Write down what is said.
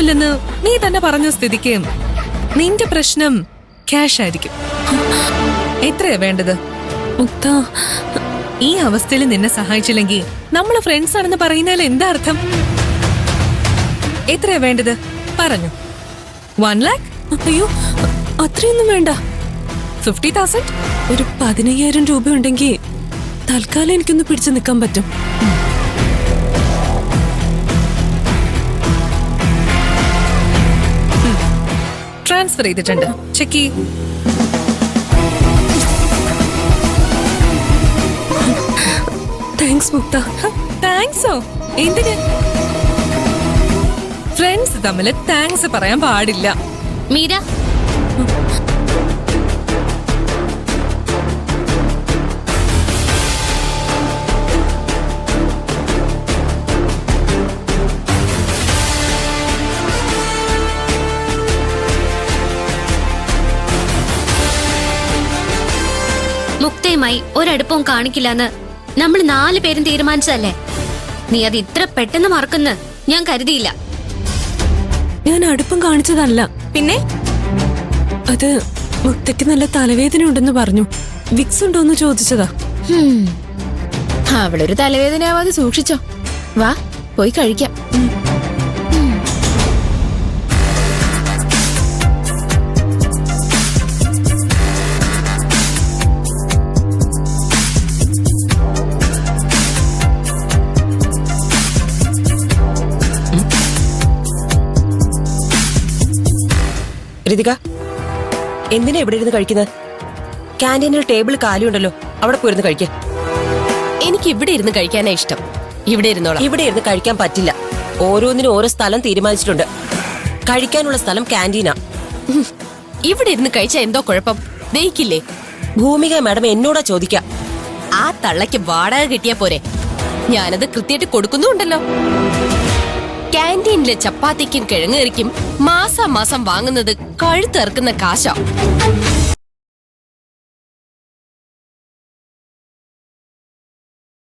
ഇല്ലെന്ന് നീ തന്നെ പറഞ്ഞ സ്ഥിതിക്ക് നിന്റെ പ്രശ്നം ക്യാഷ് ആയിരിക്കും. എത്രയാ വേണ്ടത്? മുക്ത, ഈ അവസ്ഥയിൽ നിന്നെ സഹായിച്ചില്ലെങ്കിൽ നമ്മള് ഫ്രണ്ട്സ് ആണെന്ന് പറയുന്നതിൽ എന്താ അർത്ഥം? എത്രയാ വേണ്ടത് പറഞ്ഞു? 1 lakh? അയ്യോ, അത്രയൊന്നും വേണ്ട. 50,000? ഒരു 15,000 രൂപ ഉണ്ടെങ്കിൽ തൽക്കാലം എനിക്കൊന്ന് പിടിച്ചു നിൽക്കാൻ പറ്റും. ട്രാൻസ്ഫർ ചെയ്തിട്ടുണ്ട്, ചെക്ക് ചെയ്യ്. താങ്ക്സ് മുക്ത. താങ്ക്സോ? എന്തിന്? ഫ്രണ്ട്സ് തമ്മിൽ താങ്ക്സ് പറയാൻ പാടില്ല. മീര, മുക്തയുമായി ഒരടുപ്പവും കാണിക്കില്ലെന്ന് നമ്മൾ 4 പേരും തീരുമാനിച്ചതല്ലേ? നീ അത് ഇത്ര പെട്ടെന്ന് മറക്കുന്ന ഞാൻ കരുതിയില്ല. ഞാൻ അടുപ്പം കാണിച്ചതല്ല. പിന്നെ അത് മുക്തയ്ക്ക് നല്ല തലവേദന ഉണ്ടെന്ന് പറഞ്ഞു. വിക്സ് ഉണ്ടോന്ന് ചോദിച്ചതാ. അവളൊരു തലവേദനയാവാതെ സൂക്ഷിച്ചോ. വാ, പോയി കഴിക്കാം. ഋതിക, എന്തിനാ ഇവിടെ ഇരുന്ന് കഴിക്കുന്നത്? ക്യാൻറ്റീനിൽ ടേബിൾ കാലിയുണ്ടല്ലോ, അവിടെ പോയിരുന്ന് കഴിക്ക. എനിക്ക് ഇവിടെ ഇരുന്ന് കഴിക്കാനാ ഇഷ്ടം. ഇവിടെ ഇരുന്നോളാം. ഇവിടെ ഇരുന്ന് കഴിക്കാൻ പറ്റില്ല. ഓരോന്നിനും ഓരോ സ്ഥലം തീരുമാനിച്ചിട്ടുണ്ട്. കഴിക്കാനുള്ള സ്ഥലം ക്യാൻറ്റീനാ. ഇവിടെ ഇരുന്ന് കഴിച്ചാ എന്തോ കുഴപ്പം? ദഹിക്കില്ലേ? ഭൂമിക മാഡം എന്നോടാ ചോദിക്കാം. ആ തള്ളയ്ക്ക് വാടക കിട്ടിയാ പോരെ? ഞാനത് കൃത്യമായിട്ട് കൊടുക്കുന്നുണ്ടല്ലോ. ക്യാൻറ്റീനിലെ ചപ്പാത്തിക്കും കിഴങ്ങേറിക്കും മാസം വാങ്ങുന്നത് കഴുത്തിറക്കുന്ന കാശാ.